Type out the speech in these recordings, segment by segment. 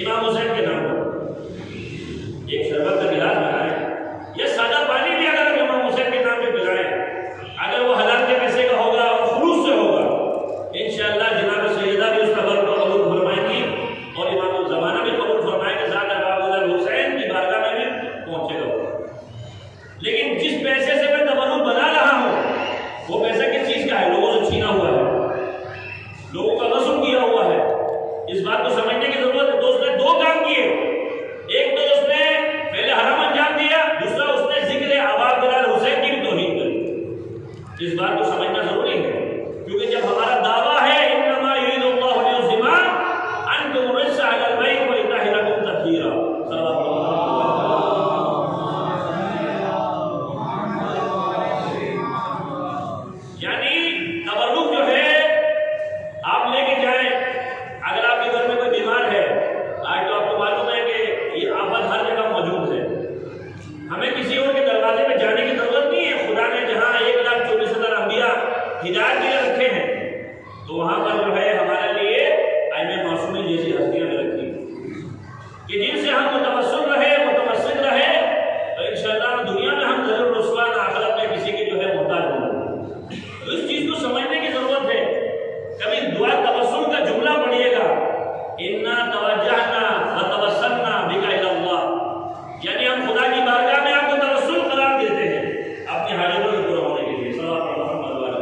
امام حسین کے نام پر ایک شربت کا گلاس بنائیں یا سادہ پانی بھی اگر امام حسین کے نام پہ پلائیں، اگر وہ حلال کے پیسے کا ہوگا اور خلوص سے ہوگا، انشاءاللہ جناب سیدہ بھی اس قبر کو قبول فرمائیں گی اور امام الزمانہ بھی قبول فرمائیں گے، ذات باب الحسین کی بارگاہ میں بھی پہنچے گا۔ لیکن جس پیسے سے میں تبرک بنا رہا ہوں وہ پیسہ کس چیز کا ہے؟ لوگوں سے چھینا ہوا ہے، لوگوں کا غصب کیا ہوا ہے۔ اس بات کو سمجھنے کی ضرورت ہے۔ تو اس نے دو کام کیے، ایک تو اس نے پہلے حرام انجام دیا، دوسرا اس نے ذکر آباد بلال حسین کی بھی توہین کری۔ اس بات کو سمجھنا ضروری ہے، کیونکہ جب ہمارا دعویٰ ہے انما یرید اللہ لیعظم عنکم الرجس اہل البیت ویطہرکم تطہیرا، یعنی تبرک جو ہے آپ لے کے جائیں۔ اگر آپ کے گھر میں کوئی بیمار ہے، آج تو آپ کو معلوم ہے کہ یہ آفت ہر جگہ موجود ہے، ہمیں کسی اور کے دروازے پہ جانے کی ضرورت نہیں ہے۔ خدا نے جہاں 1,24,000 انبیاء ہدایت کے لیے رکھے ہیں تو وہاں پر جو ہے ہمارے لیے ائمہ معصومین جیسی ہستیاں بھی رکھی کہ جن سے ہم متوسل رہے، متمسک رہے تو انشاءاللہ دنیا میں ہم ضرور رسوا نہ آخرت میں کسی کے جو ہے محتاج ہوں۔ تو اس چیز کو سمجھنے کی ضرورت ہے۔ کبھی دعا توسل کا جملہ پڑھیے گا، انا توجہنا وتوسلنا بک الی اللہ، یعنی ہم خدا کی بارگاہ میں آپ کو توسل قرار دیتے ہیں اپنی حاجتوں کو پورا ہونے کے لیے۔ صلوات محمد وعلی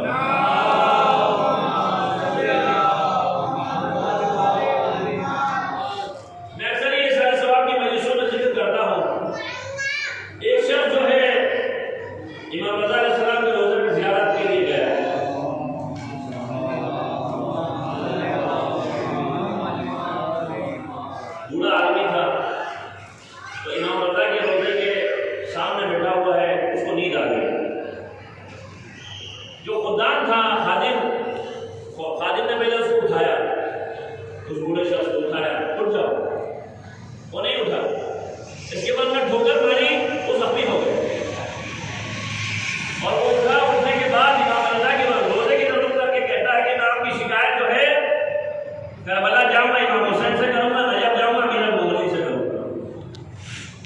میں اکثر یہ سارے ثواب کی مجلسوں میں ذکر کرتا ہوں۔ ایک شخص جو ہے امام رضا علیہ السلام کے روضے میں زیارت کے لیے گیا، بوڑھا آدمی تھا، تو امام رضا کے روضے کے سامنے بیٹھا ہوا ہے، اس کو نیند آ گئی۔ جو خدام تھا خادم نے پہلے اس کو اٹھایا، اس بوڑھے شخص کو اٹھایا، اٹھ جاؤ، وہ نہیں اٹھا۔ اس کے بعد میں ٹھوکر ماری، وہ زخمی ہو گئے اور وہ اٹھا۔ اٹھنے کے بعد امام رضا کے روضے کی طرف کر کے کہتا ہے کہ میں آپ کی شکایت جو ہے کربلا جاؤں گا امام حسین سے کروں گا، نجف جاؤں گا امیر المومنین سے کروں گا۔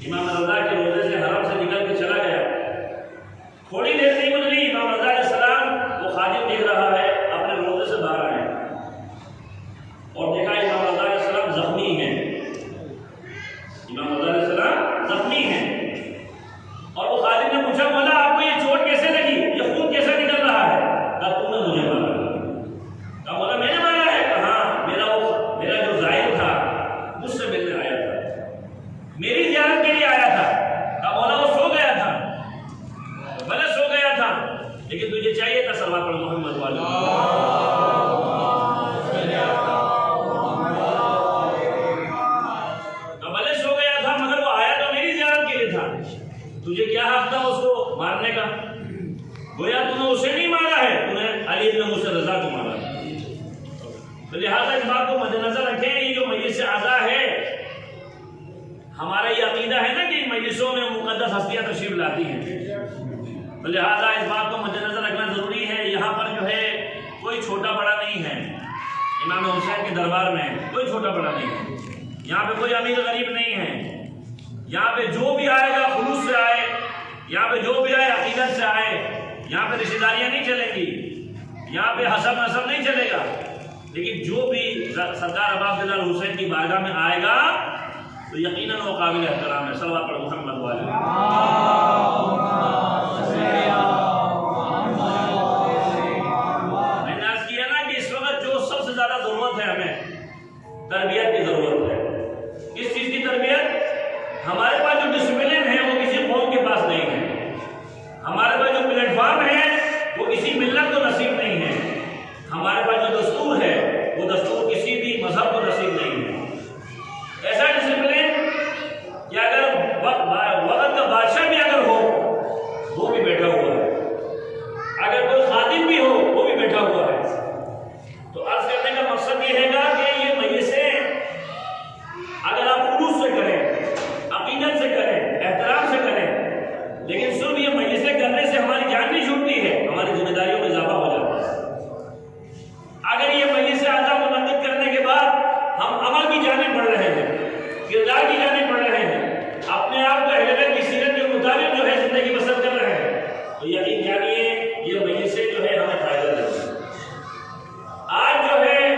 امام رضا کے روضے سے حرم سے نکل کے چلا گیا۔ تھوڑی دیر نہیں گزری، امام رضا علیہ السلام وہ خادم دیکھ رہا ہے، اپنے روضے سے باہر آئے اور دیکھا امام رضا علیہ السلام زخمی ہیں۔ امام رضا علیہ السلام زخمی ہیں اور وہ خادم نے پوچھا، مولا آپ کو یہ چوٹ کیسے لگی، یہ خون کیسے نکل رہا ہے؟ کہا تم نے مجھے مارا۔ کہا مولا میں نے مارا ہے؟ کہا میرا جو زائر تھا مجھ سے ملنے آیا تھا، میری زیارت کے لیے آیا تھا۔ کہا مولا وہ سو گیا تھا۔ بھلے سو گیا تھا لیکن تجھے چاہیے تھا صلوات پر محمد والی، بھلے سو گیا تھا مگر وہ آیا تو میری زیارت کے لیے تھا، تجھے کیا حق تھا اس کو مارنے کا؟ گویا تو نے اسے نہیں مارا ہے، تو نے علی بن موسیٰ رضا کو مارا ہے۔ تو لہٰذا اس بات کو مد نظر رکھیں، یہ جو مجلس اعضاء ہے، ہمارا یہ عقیدہ ہے نا کہ ان مجلسوں میں مقدس ہستیاں تشریف لاتی ہیں، تو لہٰذا اس بات کو مد نظر رکھنا ضروری ہے۔ یہاں پر جو ہے کوئی چھوٹا بڑا نہیں ہے، امام حسین کے دربار میں کوئی چھوٹا بڑا نہیں ہے، یہاں پہ کوئی امیر غریب نہیں ہے، یہاں پہ جو بھی آئے گا خلوص سے آئے، یہاں پہ جو بھی آئے عقیدت سے آئے، یہاں پہ رشتہ داریاں نہیں چلیں گی، یہاں پہ حسب نسب نہیں چلے گا، لیکن جو بھی سرکار عباس بلال حسین کی بارگاہ میں آئے گا تو یقیناً وہ قابل احترام ہے۔ صلوات پر محمد والے۔ میں نے عرض کیا نا کہ اس وقت جو سب سے زیادہ ضرورت ہے ہمیں تربیت کی ضرورت ہے۔ کس چیز کی تربیت؟ ہمارے پاس جو ڈسپلن ہے وہ کسی قوم کے پاس نہیں ہے، ہمارے پاس جو پلیٹ فارم ہے وہ کسی ملت کو نصیب نہیں ہے، ہمارے پاس جو دستور ہے وہ دستور کسی بھی مذہب کو نصیب نہیں ہے۔ ایسا ڈسپلن کہ اگر وقت کا بادشاہ بھی اگر ہو وہ بھی بیٹھا ہوا ہے، اگر کوئی خادم بھی ہو وہ بھی بیٹھا ہوا ہے۔ تو عرض کرنے کا مقصد یہ ہے گا کہ یہ مجلسیں اگر آپ خلوص سے کریں، عقیدت سے کریں، احترام سے کریں، لیکن صرف یہ مجلسیں کرنے سے ہماری جان نہیں چھوٹتی ہے، ہماری ذمہ داریوں میں اضافہ ہو جاتا ہے۔ اگر یہ مجلس اعضاء منعقد کرنے کے بعد ہم عمل کی جانب بڑھ رہے ہیں، کردار کی جانب بڑھ رہے ہیں، اپنے آپ کو اہل بیت کی سیرت کے مطابق جو ہے زندگی بسر کر رہے ہیں، تو یقین جانیے یہ مجلسیں جو ہے ہمیں فائدہ دے رہی ہیں۔ آج جو ہے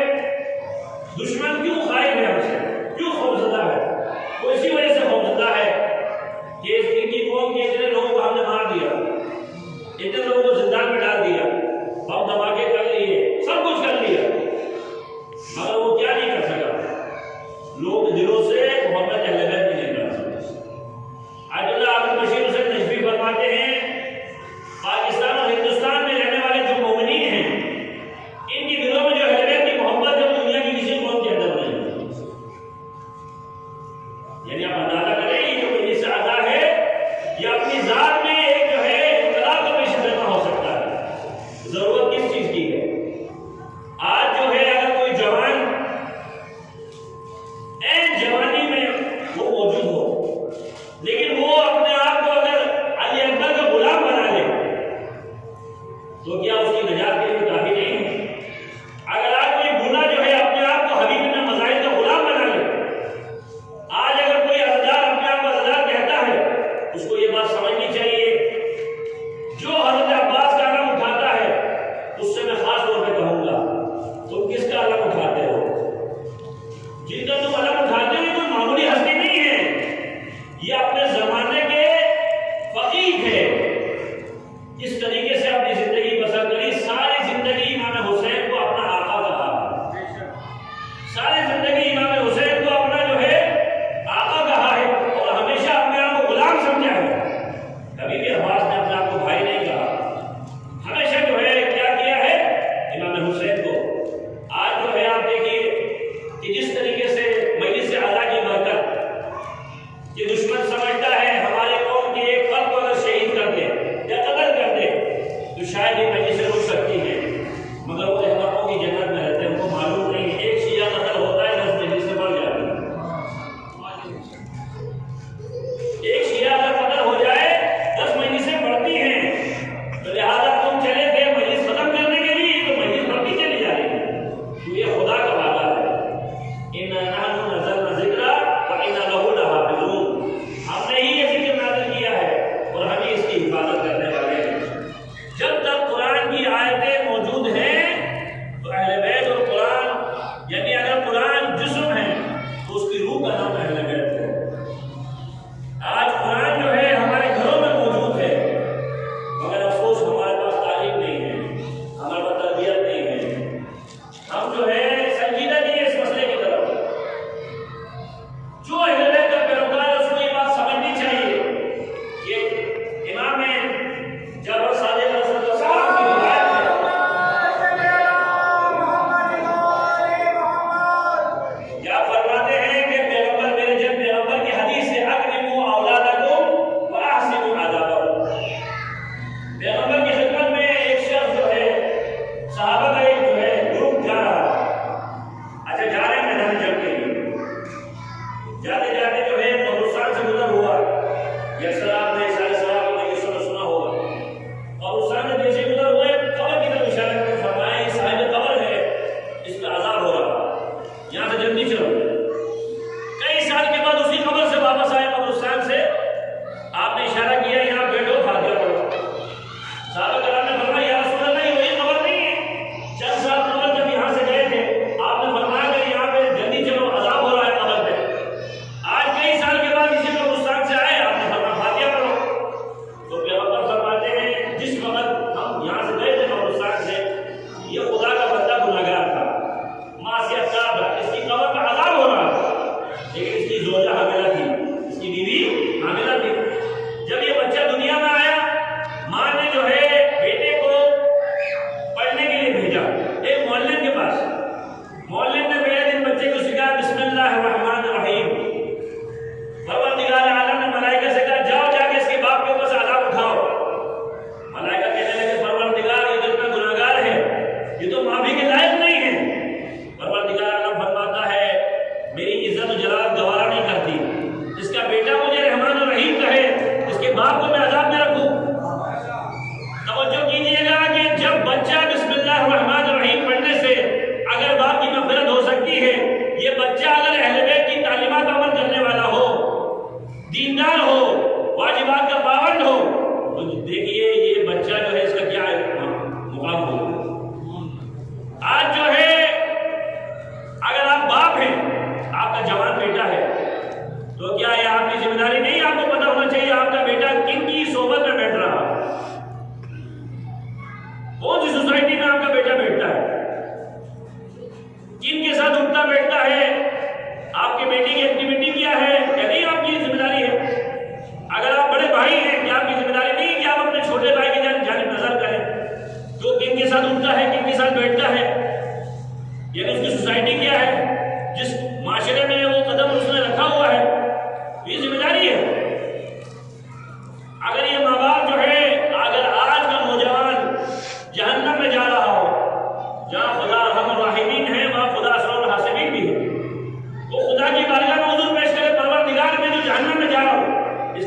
دشمن کیوں خائف ہے ہم سے، کیوں خوفزدہ ہے؟ وہ اسی وجہ سے خوفزدہ ہے کہ ان کی قوم کے اتنے لوگوں کو ہم نے مار دیا، اتنے لوگوں کو زندان میں ڈال دیا، بم دھماکے کر لیے، سب کچھ کر لیا، مگر وہ کیا نہیں کر سکا؟ لوگ دلوں سے محبت اہل بیت نہیں کر سکتے۔ آیت اللہ عبد البشیر حسین نجفی فرماتے ہیں پاکستان اور ہندوستان میں رہنے والے جو مومنین ہیں، ان کے دلوں میں جو اہل بیت کی محبت ہے وہ دنیا کی کسی قوم کے اندر نہیں ہے۔ یعنی آپ اندازہ کریں یہ جو مجلس اعضا ہے یہ اپنی ذات میں ایک جو ہے انقلاب کا پیش خدمہ ہو سکتا ہے۔ ضرورت کس چیز کی ہے؟ آج جو ہے اگر کوئی جوان این جوانی میں وہ موجود ہو، لیکن وہ اپنے آپ کو اگر علی اکبر کا غلام بنا لے تو کیا اس کی نجات کے لیے کافی نہیں ہے؟ اگر آج کوئی بوڑھا جو ہے اپنے آپ کو حبیب بن مظاہر کا غلام بنا لے، آج اگر کوئی ازدار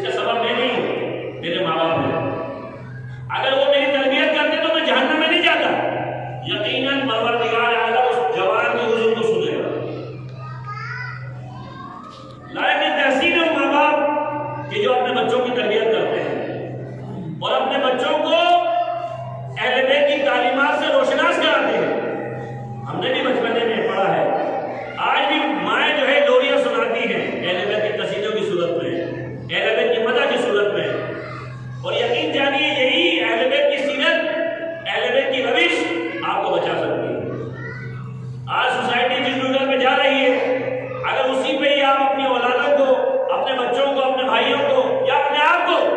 کا سبب میں نہیں ہوں، میرے ماں باپ ہیں۔ اگر وہ میری تربیت کرتے تو میں جہنم میں نہیں جاتا۔ یقیناً پروردگار اعلیٰ اس جوان کی حضور کو سنے گا۔ لائق تحسین ہے ماں باپ کہ جو اپنے بچوں کی تربیت کرتے ہیں اور اپنے بچوں کو اہل بیت کی تعلیمات سے روشناس کراتے ہیں۔ ہم نے بھی بچپنے میں پڑھا ہے، آج بھی مائیں جو ہے لوریاں سناتی ہیں اہل بیت کی قصیدوں کی صورت میں، اہل بیت کی مدح کی صورت میں، اور یقین جانیے یہی اہل بیت کی سیرت، اہل بیت کی روش آپ کو بچا سکتی ہے۔ آج سوسائٹی جس ڈگر پہ جا رہی ہے، اگر اسی پہ ہی آپ اپنی اولادوں کو، اپنے بچوں کو، اپنے بھائیوں کو یا اپنے آپ کو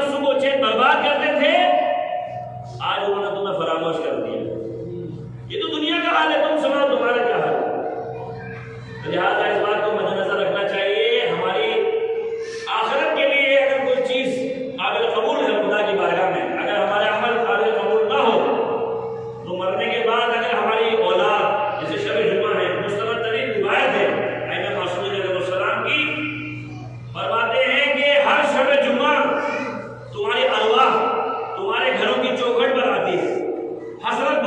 اپنا سکھ و چین برباد کرتے تھے، آج انہوں نے تمہیں فراموش کر دیا۔ یہ تو دنیا کا حال ہے، تم سناؤ تمہارا کیا حال ہے؟ لہٰذا اس بات کو مد نظر رکھنا چاہیے، ہماری آخرت کے لیے اگر کوئی چیز قابل قبول ہے خدا کی بارگاہ میں، اگر ہمارے عمل قابل قبول نہ ہو تو مرنے کے بعد اگر ہماری اولاد، جیسے شب جمعہ ہے، مستند ترین روایت ہے امام معصوم علیہ السلام کی، فرماتے ہیں کہ ہر شب جمعہ تمہاری ارواح تمہارے گھروں کی چوکھٹ پر آتی ہے، حسرت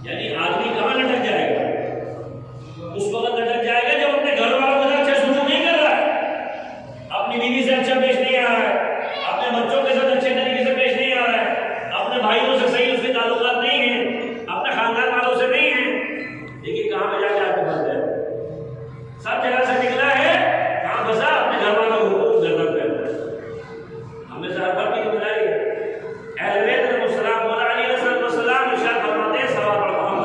یعنی آدمی کہاں لٹک جائے گا؟ اس وقت لٹک جائے گا جب اپنے گھر والوں کے ساتھ اچھا سلوک نہیں کر رہا ہے، اپنی بیوی سے اچھا پیش نہیں آ رہا ہے، اپنے بچوں کے ساتھ اچھے طریقے سے پیش نہیں آ رہا ہے، اپنے بھائیوں سے صحیح اس کے تعلقات نہیں ہیں، اپنے خاندان والوں سے نہیں ہیں، دیکھیے کہاں پہ جا کے آپ کو پھنس گیا، سب جگہ سے نکلا ہے، کہاں پھنسا؟ اپنے گھر والوں کو گردن پہ۔ ہم نے ہر فرق کی ذمہ داری ہے۔ اہل بیت علیہ السلام مولا علی علیہ السلام ارشاد فرماتے ہیں سوال پڑھتا ہوں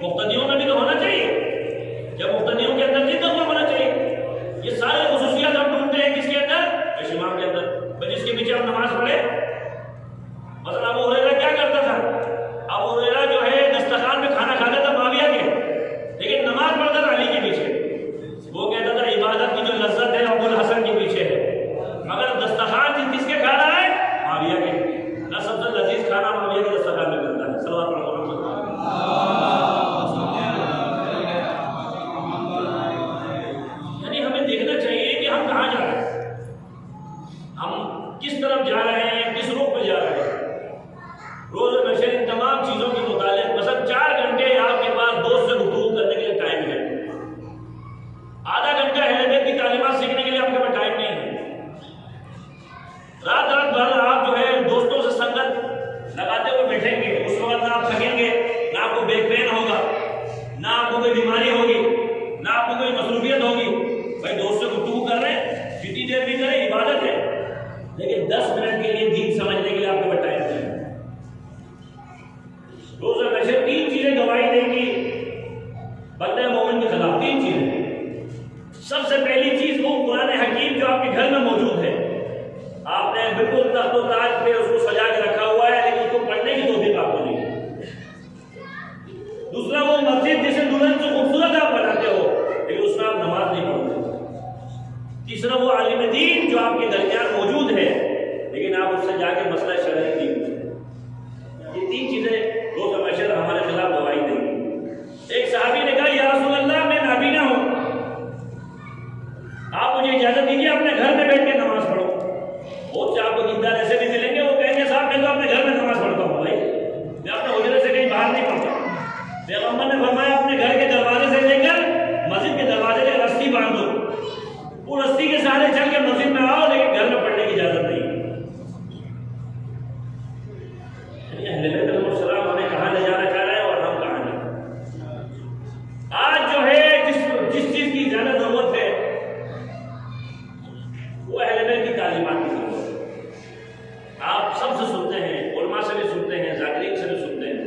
مقتدیوں میں بھی تو ہونا چاہیے، جب مقتدیوں کے اندر نہیں تقویٰ ہونا چاہیے. مصروفیت ہوگی، بھائی دوست سے گفتگو کر رہے ہیں، جتنی دیر بھی کریں عبادت ہے، لیکن 10 منٹ کے لیے دین سمجھنے کے لیے آپ کے پاس ٹائم نہیں ہے۔ روزہ محشر 3 چیزیں گواہی دیں گی بندہ مومن کے خلاف، 3 چیزیں۔ سب سے پہلی چیز وہ قرآن حکیم جو آپ کے گھر میں موجود ہے، آپ نے بالکل تخت و تاج پہ اس کو سجا کے رکھا ہوا ہے، لیکن اس کو پڑھنے کی توفیق آپ کو نہیں ہے۔ دوسرا وہ مسجد جسے دلہن سے خوبصورت آپ بناتے ہو، لیکن اس میں آپ نماز نہیں پڑھتے۔ تیسرا وہ عالم دین جو آپ کے درمیان موجود ہے، لیکن آپ اس سے جا کے مسئلہ شرعی نہیں پوچھتے۔ یہ 3 چیزیں روزہ محشر ہمارے خلاف گواہی دیں گی۔ ایک صحابی نے کہا، یا رسول اللہ میں نابینا ہوں، آپ مجھے اجازت دیجیے اپنے گھر میں بیٹھ کے نماز پڑھو۔ بہت سے آپ کو دیندار ایسے بھی ملیں گے، وہ کہیں گے صاحب میں تو اپنے گھر میں نماز پڑھتا ہوں، بھائی میں اپنے حجرے سے کہیں باہر نہیں پڑھتا۔ پیغمبر نے فرمایا اپنے گھر کے دروازے سے لے کر مسجد کے دروازے تک رسی باندھ دو، وہ رسی کے سہارے چل کے مسجد میں آؤ، لیکن گھر میں پڑھنے کی اجازت نہیں۔ اہل بیت علیہ السلام ہمیں کہاں لے جانا چاہ رہے ہیں اور ہم کہاں نہیں۔ آج جو ہے جس چیز کی زیادہ ضرورت ہے وہ اہل بیت کی تعلیمات کی ضرورت ہے۔ آپ سب سے سنتے ہیں، علماء سے بھی سنتے ہیں، ذاکرین سے بھی سنتے ہیں،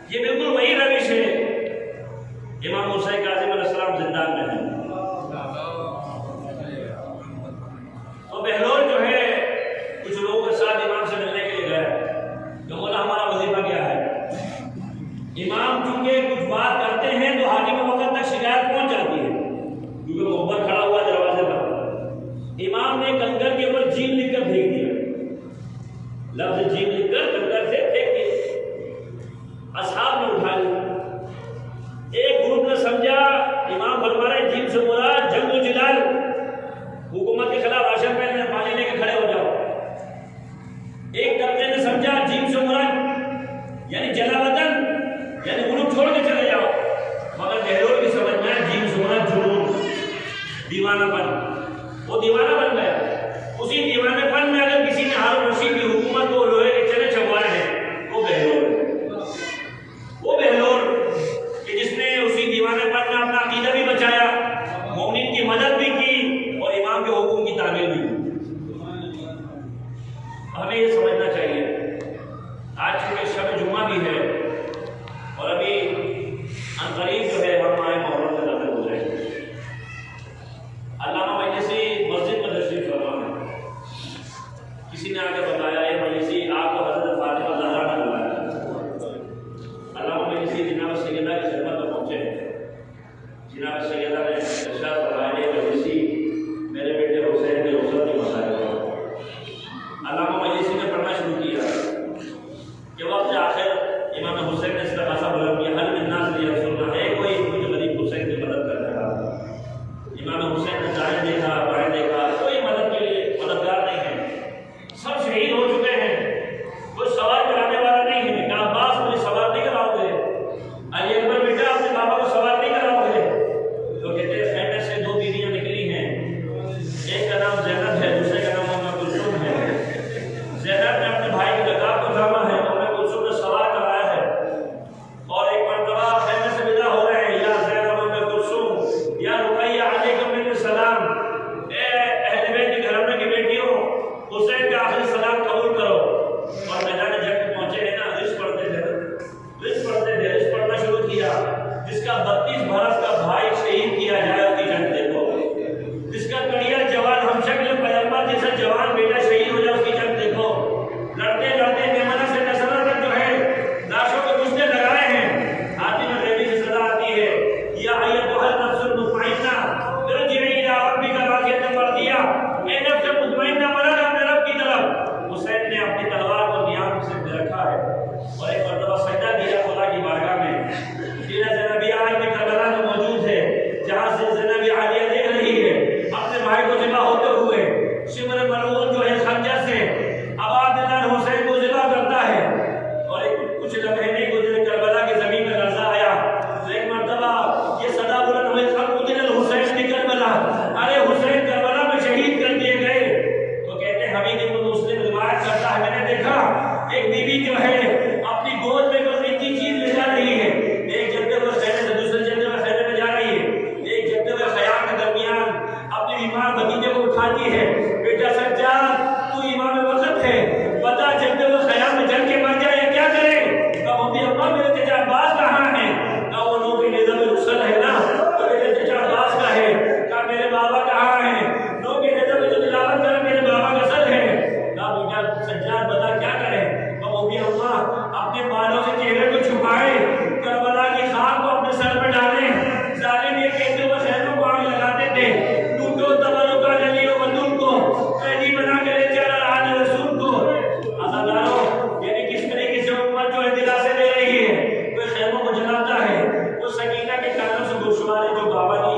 یہ بالکل وہی روش ہے۔ امام حسین کاظم علیہ السلام زندان میں ہیں، تو بہلول جو ہے کچھ لوگوں کے ساتھ امام سے ملنے کے لیے گئے کہ مولا ہمارا وظیفہ کیا ہے۔ امام چونکہ کچھ بات کرتے ہیں تو حاکم وقت تک شکایت پہنچ جاتی ہے، کیونکہ محبت کھڑا ہوا دروازے پر۔ امام نے کنکر کے اوپر جیم لکھ کر پھینک دیا، لفظ جیم لکھ کر کنکر سے پھینک دیا۔ اصحاب نے اٹھا لیا، ایک گروپ نے سمجھا امام فرما رہے جیم سے مراد جنگ و جدال، حکومت کے خلاف راشن پانی لے کے کھڑے ہو جاؤ۔ ایک طبقے نے سمجھا جیم سے مراد یعنی جلا وطن، یعنی ملک چھوڑ کے چلے جاؤ، مگر بہلول کی سمجھ میں جیم سے مراد جنون، دیوانہ پن، وہ دیوانہ بن گیا۔ اسی دیوانے پن میں اگر کسی نے ہارون رشید کی حکومت کو لوہے کے چنے چبوائے ہیں، وہ بہلول ہے، وہ بہلول کہ جس نے اسی دیوانے پن میں اپنا عقیدہ بھی بچایا، مومنین کی مدد بھی کی اور امام کے حکم کی تعمیل بھی کی۔ ہمیں یہ سمجھنا چاہیے، آج چونکہ شب جمعہ بھی ہے اور ابھی عنقریب جو ہے ہم آئے محرم میں داخل ہو جائیں گے۔ علامہ مجلسی مسجد میں تشریف فرما ہے، کسی نے آ کے بتایا یہ مجلسی آپ کو حضرت فاطمہ زہرا نے بلایا۔ علامہ مجلسی جناب سیدہ کی خدمت میں پہنچے ہیں، جناب سیدہ نے ارشاد فرمایا مجلسی میرے بیٹے حسین کے رخصت کی مسائل۔ علامہ مجلسی نے پڑھنا شروع کیا کہ وقت آخر امام حسین نے اس کا خاصا بلند کیا، حل من ناصر یا رسول اللہ، ہے کوئی مجھے غریب حسین کی مدد کرنے کا۔ امام حسین نے دائیں دیکھا بائیں دیکھا، کوئی مدد کے لیے مددگار نہیں ہے، سب شہید ہو چکے ہیں، کوئی سوال کرانے والا نہیں ہے۔ کہا عباس مجھے سوال نہیں کراؤ گے، علی اکبر بیٹا اپنے بابا کو سوال نہیں کراؤ گے؟ تو کہتے ہیں خیمے سے 2 بیویاں نکلی ہیں، ایک کا نام زینب ہے، دوسرے کا نام ام کلثوم ہے۔ زینب نے اپنے بھائی کی لقاب کو تھاما ہے، ام کلثوم نے سوال کرایا ہے، اور ایک مرتبہ خیمے سے ودا ہو رہے ہیں، یا زینب ام کلثوم یا رقیہ علیکم من السلام، اے اہل بیت کے گھرانے کی بیٹیوں حسین کا آخری سلام قبول کرو۔ اور میدان جنگ میں پہنچے ہیں نا، رزق پڑھتے تھے، رزق پڑھنا شروع کیا۔ جس کا 32 برس کا بھائی شہید کیا جائے اس کی جنگ دیکھو، جس کا کڑیا جوان ہم شکل پیغمبر جیسا جوان بیٹا شہید ہو جائے اس کی جنگ دیکھو۔ لڑتے لڑتے میمنہ سے نصرہ تک جو ہے لاشوں کے کشتے لگائے ہیں، آتی میں غیبی سے صدا آتی ہے، یا ایتھا النفس المطمئنہ ارجعی الی ربک راضیۃ مرضیہ، اے نفس مطمئنہ پلٹ اپنے رب کی طرف۔ حسین نے اپنی تلوار کو نیام سے رکھا ہے اور ایک مرتبہ سجدہ کیا خدا کی بارگاہ میں۔ ضلع زینبیہ آج بھی کربلا میں موجود ہے، جہاں سے زینب عالیہ دیکھ رہی ہے اپنے بھائی کو ذبح ہوتے ہوئے، شمر ملعون جو ہے خنجر سے عباد اللہ حسین کو ذبح کرتا ہے، اور کچھ لمحے نہیں گزرے کربلا کی زمین میں لرزہ آیا، تو ایک مرتبہ یہ صدا بلند ہوئی قتل الحسین کی کربلا، ارے حسین کربلا میں شہید کر دیے گئے۔ تو کہتے ہیں حبیب ابن مسلم روایت کرتا ہے، میں نے دیکھا ایک بیوی جو ہے اپنی گود میں کوئی قیمتی چیز لے جا رہی ہے، ایک جدے میں خیمے سے دوسرے جدے میں خیمے میں جا رہی ہے، ایک